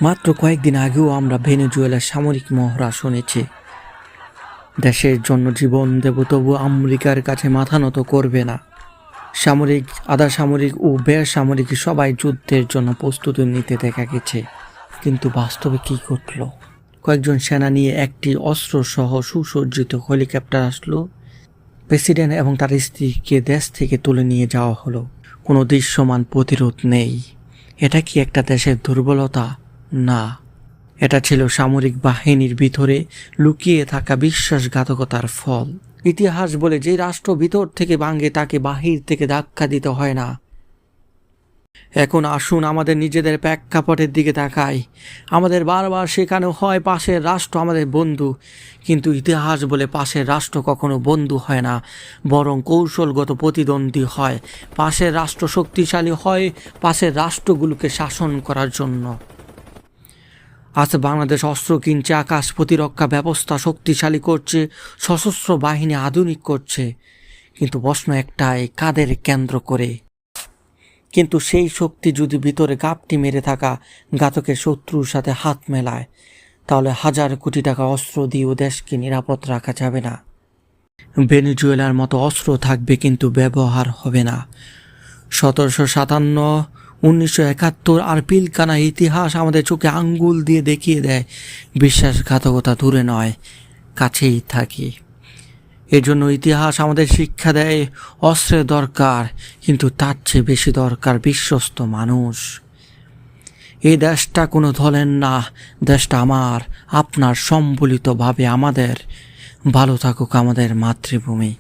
মাত্র কয়েকদিন আগেও আমরা ভেনেজুয়েলার সামরিক মহড়া শুনেছি। দেশের জন্য জীবন দেব, তবু আমেরিকার কাছে মাথা নত করবে না। সামরিক, আধা সামরিক ও বেসামরিক সবাই যুদ্ধের জন্য প্রস্তুতি নিতে দেখা গেছে। কিন্তু বাস্তবে কি ঘটল? কয়েকজন সেনা নিয়ে একটি অস্ত্রসহ সুসজ্জিত হেলিকপ্টার আসলো। প্রেসিডেন্ট এবং তার স্ত্রীকে দেশ থেকে তুলে নিয়ে যাওয়া হলো। কোনো দৃশ্যমান প্রতিরোধ নেই। এটা কি একটা দেশের দুর্বলতা? না, এটা ছিল সামরিক বাহিনীর ভিতরে লুকিয়ে থাকা বিশ্বাসঘাতকতার ফল। ইতিহাস বলে, যে রাষ্ট্র ভিতর থেকে ভাঙে তাকে বাহির থেকে ধাক্কা দিতে হয় না। এখন আসুন আমাদের নিজেদের প্রেক্ষাপটের দিকে তাকাই। আমাদের বারবার শেখানো হয় পাশের রাষ্ট্র আমাদের বন্ধু, কিন্তু ইতিহাস বলে পাশের রাষ্ট্র কখনো বন্ধু হয় না, বরং কৌশলগত প্রতিদ্বন্দ্বী হয়। পাশের রাষ্ট্র শক্তিশালী হয় পাশের রাষ্ট্রগুলোকে শাসন করার জন্য। আজ বাংলাদেশ অস্ত্র কিনছে, আকাশ প্রতিরক্ষা ব্যবস্থা শক্তিশালী করছে, সশস্ত্র বাহিনী আধুনিক করছে, কিন্তু প্রশ্ন একটাই, কাদের কেন্দ্র করে? কিন্তু সেই শক্তি যদি ভিতরে গাপটি মেরে থাকা ঘাতকের শত্রুর সাথে হাত মেলায়, তাহলে হাজার কোটি টাকা অস্ত্র দিয়েও দেশকে নিরাপদ রাখা যাবে না। ভেনেজুয়েলার মতো অস্ত্র থাকবে, কিন্তু ব্যবহার হবে না। 1757, 1971 আর পিলকানা ইতিহাস আমাদের চোখে আঙ্গুল দিয়ে দেখিয়ে দেয়, বিশ্বাসঘাতকতা দূরে নয়, কাছেই থাকে। এজন্য ইতিহাস আমাদের শিক্ষা দেয়, অস্ত্রের দরকার, কিন্তু তার চেয়ে বেশি দরকার বিশ্বস্ত মানুষ। এই দেশটা কোনো দলের না, দেশটা আমার, আপনার, সম্বলিতভাবে আমাদের। ভালো থাকুক আমাদের মাতৃভূমি।